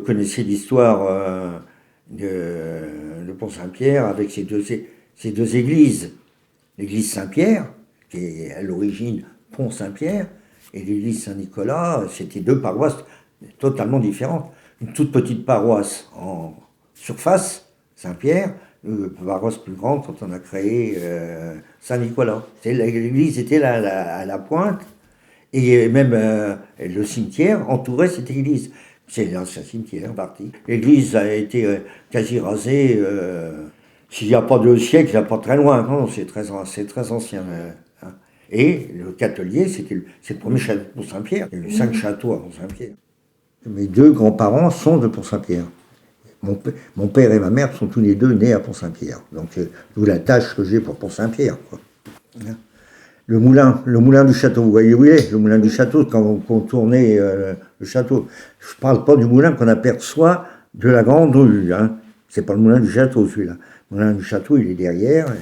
Vous connaissez l'histoire de Pont-Saint-Pierre avec ces deux églises. L'église Saint-Pierre, qui est à l'origine Pont-Saint-Pierre, et l'église Saint-Nicolas, c'était deux paroisses totalement différentes. Une toute petite paroisse en surface, Saint-Pierre, une paroisse plus grande quand on a créé Saint-Nicolas. L'église était là à la pointe, et même le cimetière entourait cette église. C'est l'ancien cimetière, en partie. L'église a été quasi rasée. S'il n'y a pas 2 siècles, il n'y a pas très loin. Non, c'est très ancien. Hein. Et le Catelier, c'est le premier château de Pont-Saint-Pierre. Il y a eu 5 châteaux à Pont-Saint-Pierre. Mes 2 grands-parents sont de Pont-Saint-Pierre. Mon père et ma mère sont tous les 2 nés à Pont-Saint-Pierre. Donc, d'où la tâche que j'ai pour Pont-Saint-Pierre. Hein. Le moulin du château, vous voyez où il est, le moulin du château, quand on tournait le château. Je ne parle pas du moulin qu'on aperçoit de la grande rue. Hein. C'est pas le moulin du château, celui-là. Le moulin du château, il est derrière.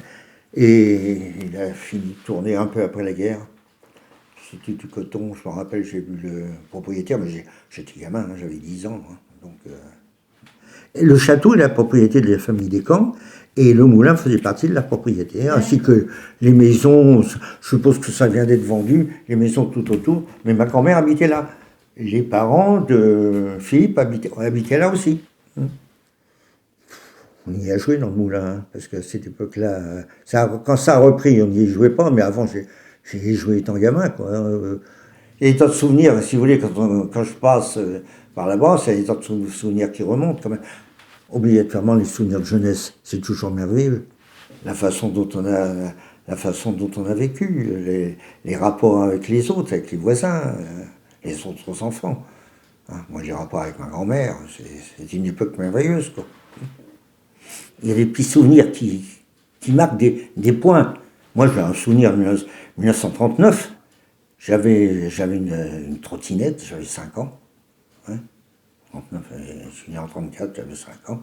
Et il a fini de tourner un peu après la guerre. C'était du coton, je me rappelle, j'ai vu le propriétaire, mais j'étais gamin, hein, j'avais 10 ans. Hein, donc, Et le château est la propriété de la famille Descamps. Et le moulin faisait partie de la propriété, ainsi que les maisons, je suppose que ça vient d'être vendu, les maisons tout autour, mais ma grand-mère habitait là. Les parents de Philippe habitaient là aussi. On y a joué dans le moulin, hein, parce qu'à cette époque-là, quand ça a repris, on n'y jouait pas, mais avant, j'ai joué étant gamin, quoi. Il y a des tas de souvenirs, si vous voulez, quand je passe par là-bas, il y a des tas de souvenirs qui remontent, quand même. Obligatoirement, les souvenirs de jeunesse, c'est toujours merveilleux. La façon dont on a vécu, les rapports avec les autres, avec les voisins, les autres enfants. Hein, moi, les rapports avec ma grand-mère, c'est une époque merveilleuse, quoi. Il y a des petits souvenirs qui marquent des points. Moi, j'ai un souvenir de 1939. J'avais une trottinette, j'avais 5 ans. Hein. 39, je suis né en 34, j'avais 5 ans.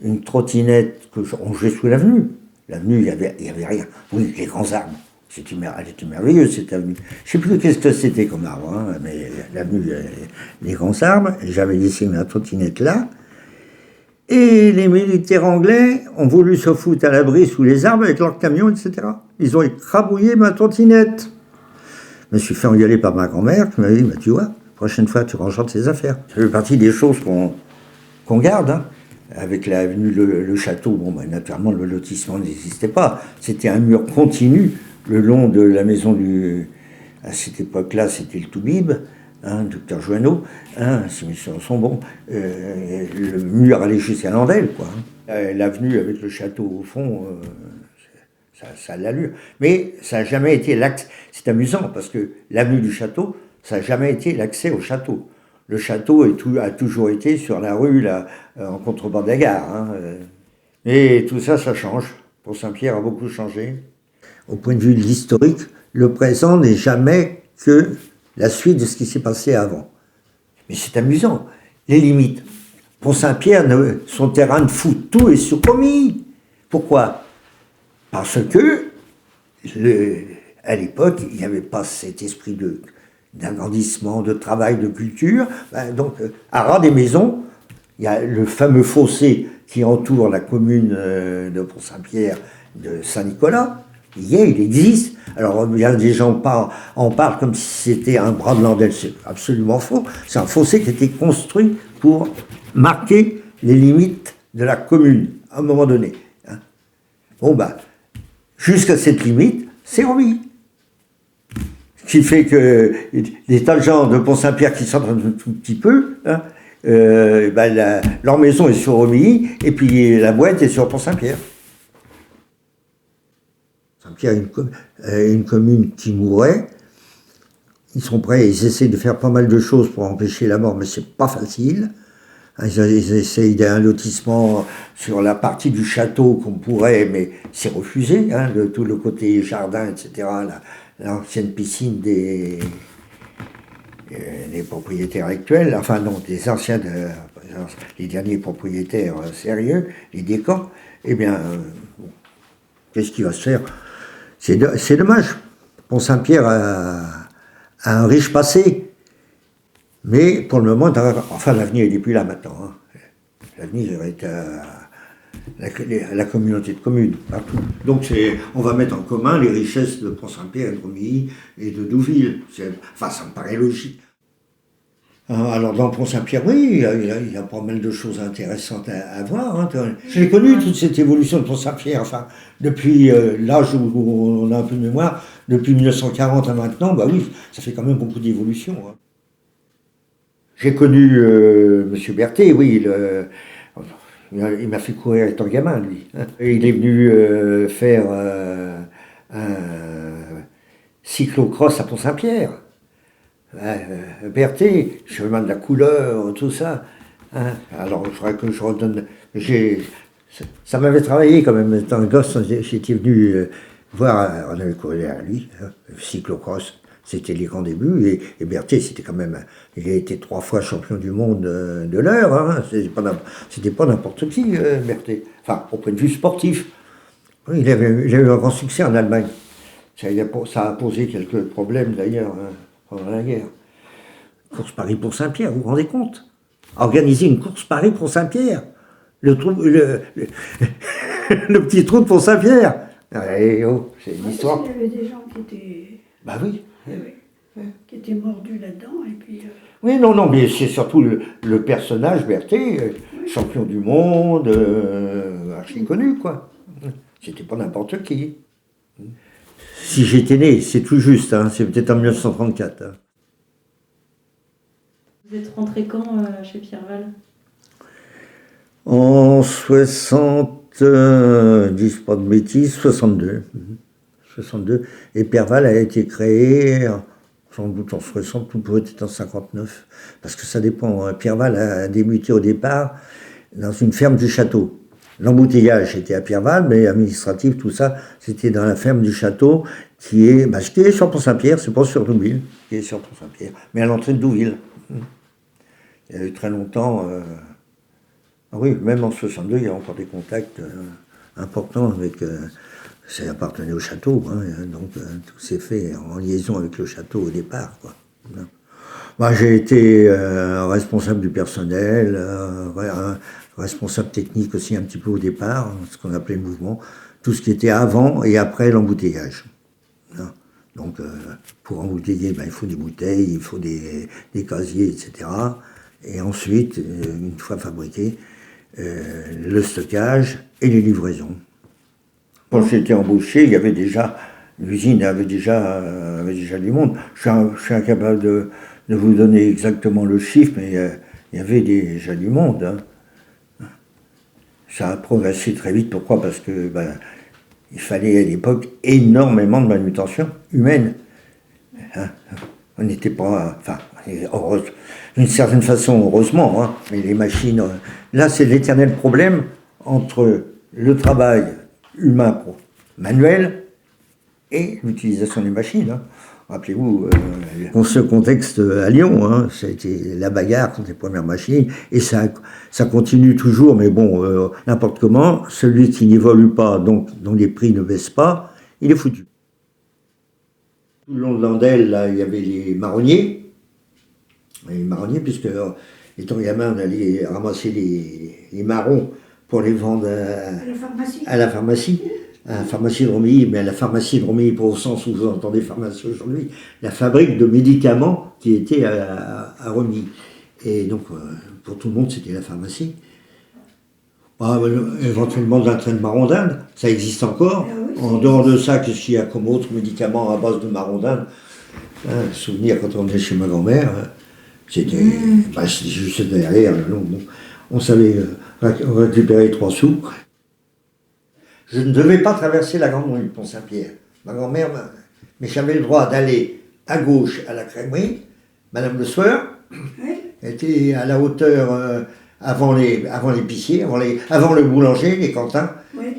Une trottinette on jouait sous l'avenue. L'avenue, il y avait rien. Oui, les grands arbres. Elle était merveilleuse, cette avenue. Je ne sais plus qu'est-ce que c'était comme arbre, hein, mais l'avenue, les grands arbres. J'avais laissé ma trottinette là. Et les militaires anglais ont voulu se foutre à l'abri sous les arbres avec leurs camions, etc. Ils ont écrabouillé ma trottinette. Je me suis fait engueuler par ma grand-mère qui m'a dit, bah, tu vois, prochaine fois, tu rangeras tes affaires. Ça fait partie des choses qu'on garde. Hein. Avec l'avenue, le château, bon, bah, naturellement, le lotissement n'existait pas. C'était un mur continu le long de la maison à cette époque-là, c'était le Toubib, hein, docteur Joanneau, hein, si mes souvenirs sont bons. Le mur allait jusqu'à l'Andelle, quoi. Hein. L'avenue avec le château au fond, ça a l'allure. Mais ça n'a jamais été l'accès. C'est amusant, parce que l'avenue du château, ça n'a jamais été l'accès au château. Le château a toujours été sur la rue, là, en contrebas de la gare. Hein. Et tout ça, ça change. Pont-Saint-Pierre a beaucoup changé. Au point de vue de l'historique, le présent n'est jamais que la suite de ce qui s'est passé avant. Mais c'est amusant. Les limites. Pont-Saint-Pierre, son terrain de foot, tout est soumis. Pourquoi ? Parce que, à l'époque, il n'y avait pas cet esprit d'agrandissement, de travail, de culture. Donc, à ras des maisons, il y a le fameux fossé qui entoure la commune de Pont-Saint-Pierre, de Saint-Nicolas. Il existe. Alors, bien des gens en parlent comme si c'était un bras de l'Andelle. C'est absolument faux. C'est un fossé qui a été construit pour marquer les limites de la commune, à un moment donné. Hein. Bon, jusqu'à cette limite, c'est remis. Ce qui fait que les tas de gens de Pont-Saint-Pierre qui sortent un tout petit peu, hein, leur maison est sur Romilly, et puis la boîte est sur Pont-Saint-Pierre. Saint-Pierre est une commune qui mourait. Ils sont prêts, ils essaient de faire pas mal de choses pour empêcher la mort, mais c'est pas facile. Ils essayent d'un lotissement sur la partie du château qu'on pourrait, mais c'est refusé, hein, tout le côté jardin, etc. L'ancienne piscine des propriétaires actuels, enfin non, des anciens, les derniers propriétaires sérieux, les Descamps, eh bien, qu'est-ce qui va se faire ? C'est dommage. Pont-Saint-Pierre a un riche passé. Mais pour le moment, enfin l'avenir n'est plus là maintenant. Hein. L'avenir est à la communauté de communes, partout. Donc on va mettre en commun les richesses de Pont-Saint-Pierre, de Romilly et de Douville. Enfin, ça me paraît logique. Alors dans Pont-Saint-Pierre, oui, il y a pas mal de choses intéressantes à voir. Hein. J'ai connu toute cette évolution de Pont-Saint-Pierre, enfin, depuis l'âge où on a un peu de mémoire, depuis 1940 à maintenant, bah oui, ça fait quand même beaucoup d'évolution. Hein. J'ai connu M. Berthet, oui, il m'a fait courir étant gamin, lui. Hein. Il est venu faire un cyclocross à Pont-Saint-Pierre. Berthet, chemin de la couleur, tout ça. Hein. Alors, il faudrait que je redonne. Ça m'avait travaillé quand même. Étant gosse, j'étais venu voir, on avait couru à lui, hein, cyclocross. C'était les grands débuts. Et Berthet, c'était quand même. Il a été 3 fois champion du monde de l'heure. Hein. C'était pas n'importe qui, Berthet. Enfin, au point de vue sportif. Oui, il a eu un grand succès en Allemagne. Ça a posé quelques problèmes d'ailleurs. Hein. Pendant la guerre. Course Paris pour Saint-Pierre, vous vous rendez compte? Organiser une course Paris pour Saint-Pierre. Le petit trou de pour Saint-Pierre. Oh, c'est une histoire. Il y avait des gens qui étaient. Bah oui. Qui étaient mordus là-dedans. Et puis, Oui, non, mais c'est surtout le personnage Berthet, champion du monde, archi connu, quoi. C'était pas n'importe qui. Si j'étais né, c'est tout juste, hein, c'est peut-être en 1934. Hein. Vous êtes rentré quand chez Pierre Val? En dis pas de bêtises, 62. 62. Et Pierre Val a été créé, sans doute en 60, ou peut-être en 59. Parce que ça dépend. Hein. Pierre Val a débuté au départ dans une ferme du château. L'embouteillage était à Pierreval, mais administratif, tout ça, c'était dans la ferme du château, qui est sur Pont-Saint-Pierre, c'est pas sur Douville, qui est sur Pont-Saint-Pierre, mais à l'entrée de Douville. Il y a eu très longtemps, oui, même en 62, il y a encore des contacts importants avec, ça appartenait au château, hein, donc tout s'est fait en liaison avec le château au départ, quoi. Moi, j'ai été responsable du personnel, responsable technique aussi un petit peu au départ, ce qu'on appelait le mouvement, tout ce qui était avant et après l'embouteillage. Donc pour embouteiller, il faut des bouteilles, il faut des casiers, etc. Et ensuite, une fois fabriqué, le stockage et les livraisons. Quand j'étais embauché, il y avait déjà, l'usine avait déjà du monde. Je suis incapable de vous donner exactement le chiffre, mais il y avait déjà du monde. Hein. Ça a progressé très vite. Pourquoi? Parce que il fallait à l'époque énormément de manutention humaine. Hein? On n'était pas... Enfin, d'une certaine façon, heureusement, hein, mais les machines... Là, c'est l'éternel problème entre le travail humain manuel et l'utilisation des machines. Hein. Rappelez-vous, dans ce contexte à Lyon, hein, ça a été la bagarre contre les premières machines, et ça continue toujours, mais bon, n'importe comment, celui qui n'évolue pas, donc dont les prix ne baissent pas, il est foutu. Tout le long de l'Andelle, là, il y avait les marronniers, puisque étant gamin, on allait ramasser les marrons pour les vendre à la pharmacie. À la pharmacie de Romilly, mais à la pharmacie de Romilly, pas au sens où vous entendez pharmacie aujourd'hui, la fabrique de médicaments qui était à Romilly. Et donc, pour tout le monde, c'était la pharmacie. Éventuellement, de l'entraîne de marron d'Inde, ça existe encore. En dehors de ça, qu'est-ce qu'il y a comme autre médicament à base de marron d'Inde? Souvenir, quand on était chez ma grand-mère, c'était juste derrière. On savait récupérer 3 sous. Je ne devais pas traverser la grande rue de Pont-Saint-Pierre. Ma grand-mère, mais j'avais le droit d'aller à gauche à la crèmerie. Madame Le Sueur était à la hauteur avant l'épicier, avant le boulanger, les cantins.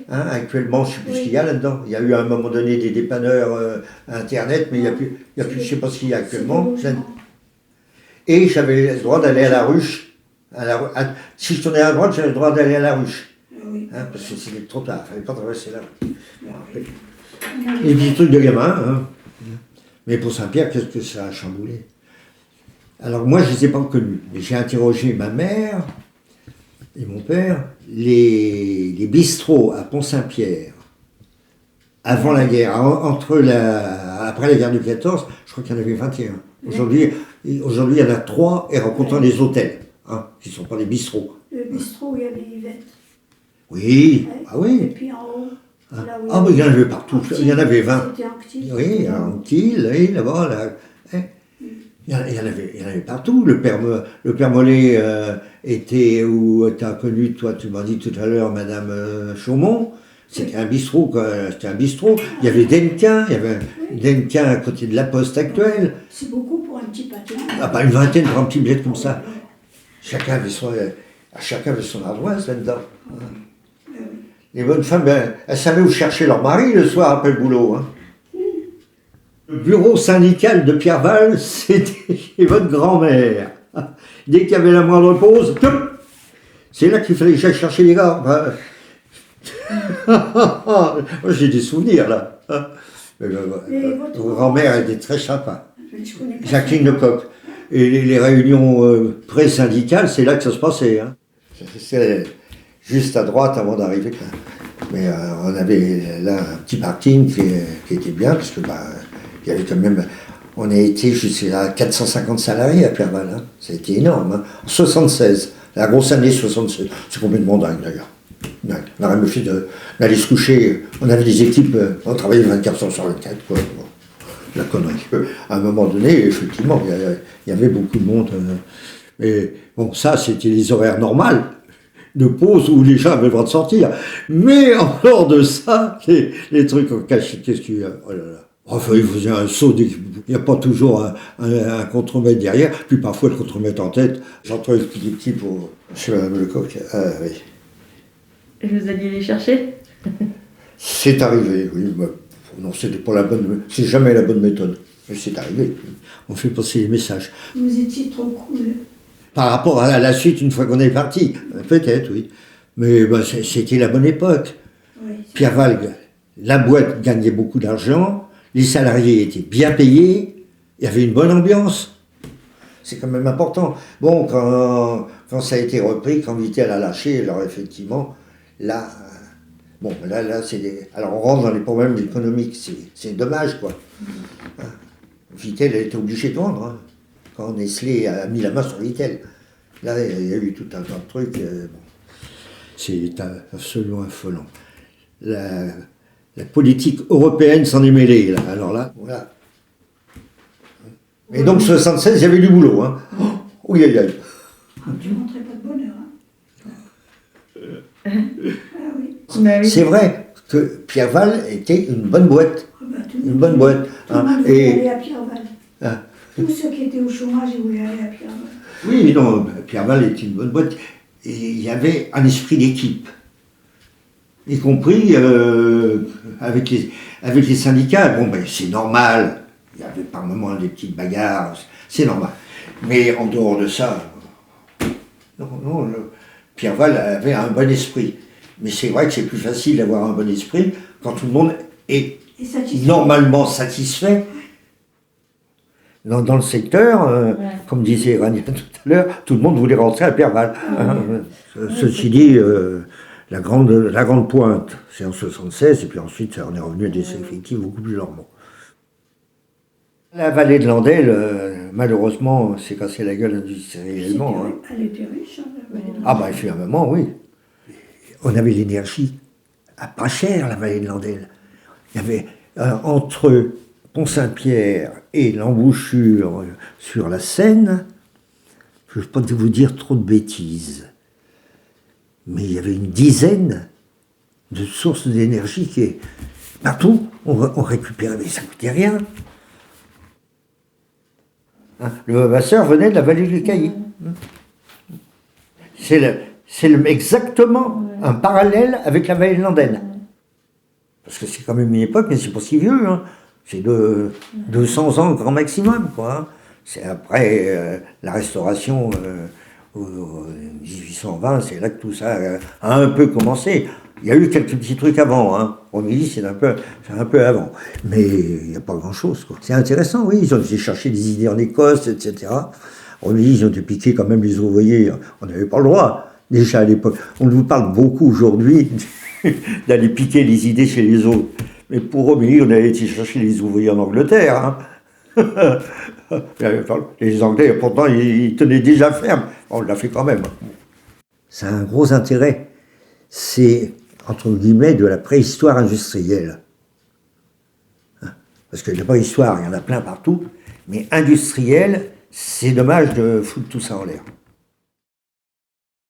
Hein, actuellement, je ne sais plus ce qu'il y a là-dedans. Il y a eu à un moment donné des dépanneurs Internet, mais il n'y a plus, je ne sais pas ce qu'il y a actuellement. Et j'avais le droit d'aller à la ruche. Si je tournais à droite, j'avais le droit d'aller à la ruche. Hein, parce que c'était trop tard, il ne fallait pas traverser là. Les petits trucs de gamin. Hein. Mais pour Saint-Pierre, qu'est-ce que ça a chamboulé? Alors moi, je ne les ai pas connus. Mais j'ai interrogé ma mère et mon père. Les bistrots à Pont-Saint-Pierre, avant la guerre, après la guerre de 14, je crois qu'il y en avait 21. Aujourd'hui, il y en a 3 et rencontrant les hôtels, hein, qui ne sont pas des bistrots. Le bistrot où il y avait Yvette. Oui, ah Et oui. puis en haut, là où Ah, mais il y en avait partout, il y en avait 20. C'était Anctil. Oui, à Anquetil, oui, là-bas, là. Hein. Il y en avait partout. Le père Mollet était, où tu as connu, toi, tu m'as dit tout à l'heure, Madame Chaumont. C'était un bistrot, quoi. C'était un bistrot. Il y avait Denquin, Denquin à côté de la Poste actuelle. C'est beaucoup pour un petit patin. Ah, pas une vingtaine pour un petit billet comme ça. Chacun avait son ardoise là-dedans. Les bonnes femmes, elles savaient où chercher leur mari le soir après le boulot. Hein. Le bureau syndical de Pierreval, c'était chez votre grand-mère. Dès qu'il y avait la moindre pause, c'est là qu'il fallait que j'aille chercher les gars. Moi, j'ai des souvenirs là. Votre grand-mère était très sympa. Jacqueline Lecoq. Et les réunions pré-syndicales, c'est là que ça se passait. Hein. C'est juste à droite avant d'arriver. Mais on avait là un petit parking qui était bien, parce que il y avait quand même. On a été jusqu'à 450 salariés à Pierreval. Hein. Ça a été énorme. Hein. En 76, la grosse année 76. C'est complètement dingue d'ailleurs. Dingue. On aurait mieux fait d'aller se coucher. On avait des équipes, on travaillait 24 heures sur 24. Quoi. Bon, la connerie. À un moment donné, effectivement, il y avait beaucoup de monde. Mais bon, ça, c'était les horaires normaux de pause où les gens avaient le droit de sortir. Mais en dehors de ça, les trucs en cachette, qu'est-ce qu'il y a? Oh là là. Enfin, il faisait un saut, il n'y a pas toujours un contremaître derrière, puis parfois le contremaître en tête. J'entends les petits petits pour chez Mme Lecoq. Ah oui. Et vous alliez les chercher? C'est arrivé, oui. Non, c'était pas la bonne, c'est jamais la bonne méthode. Mais c'est arrivé. On fait passer les messages. Vous étiez trop cool. Par rapport à la suite, une fois qu'on est parti, peut-être, oui. Mais c'était la bonne époque. Oui. Pierreval, la boîte gagnait beaucoup d'argent. Les salariés étaient bien payés, il y avait une bonne ambiance. C'est quand même important. Bon, quand ça a été repris, quand Vittel a lâché, alors effectivement, là, c'est alors on rentre dans les problèmes économiques, c'est dommage, quoi. Vittel a été obligé de vendre, hein, quand Nestlé a mis la main sur Vittel. Là, il y a eu tout un tas de trucs. C'est absolument affolant. La politique européenne s'en est mêlée, là. Alors là, voilà. Et donc, 76, il y avait du boulot, hein. Oh, oui, aïe. Tu rentrais pas de bonheur, hein. Ah oui. C'est vrai que Pierreval était une bonne boîte. Une bonne boîte. Tout le monde voulait aller à Pierreval. Tous ceux qui étaient au chômage, ils voulaient aller à Pierreval. Oui, non, Pierreval était une bonne boîte. Et il y avait un esprit d'équipe. Y compris avec les syndicats. Bon, c'est normal. Il y avait par moments des petites bagarres. C'est normal. Mais en dehors de ça, non, Pierreval avait un bon esprit. Mais c'est vrai que c'est plus facile d'avoir un bon esprit quand tout le monde est normalement satisfait. Dans le secteur, comme disait Rania tout à l'heure, tout le monde voulait rentrer à Pierreval. Ceci dit, la grande pointe, c'est en 76, et puis ensuite, on est revenu à des effectifs beaucoup plus normaux. La vallée de Landelle, malheureusement, s'est cassé la gueule industriellement. Elle était riche, hein, la vallée de Landelle. Ah bah, finalement, oui. On avait l'énergie à pas cher, la vallée de Landelle. Il y avait, entre Pont-Saint-Pierre et l'embouchure sur la Seine, je ne veux pas vous dire trop de bêtises, mais il y avait une dizaine de sources d'énergie qui, partout, on récupérait, mais ça ne coûtait rien. Hein, le Vasseur venait de la vallée du Cailly. C'est exactement un parallèle avec la vallée de Landelle. Parce que c'est quand même une époque, mais c'est pas si vieux. Hein. C'est de 200 ans grand maximum, quoi. Hein. C'est après la Restauration, 1820, c'est là que tout ça a un peu commencé. Il y a eu quelques petits trucs avant, hein. Romilly, c'est un peu avant. Mais il n'y a pas grand-chose, quoi. C'est intéressant, oui, ils ont été chercher des idées en Écosse, etc. On dit ils ont dû piquer quand même les ouvriers. On n'avait pas le droit, déjà à l'époque. On nous parle beaucoup aujourd'hui d'aller piquer les idées chez les autres. Mais pour eux, on avait été chercher les ouvriers en Angleterre. Hein. Les Anglais, pourtant, ils tenaient déjà ferme. On l'a fait quand même. Ça a un gros intérêt. C'est, entre guillemets, de la préhistoire industrielle. Parce que la préhistoire, il y en a plein partout. Mais industrielle, c'est dommage de foutre tout ça en l'air.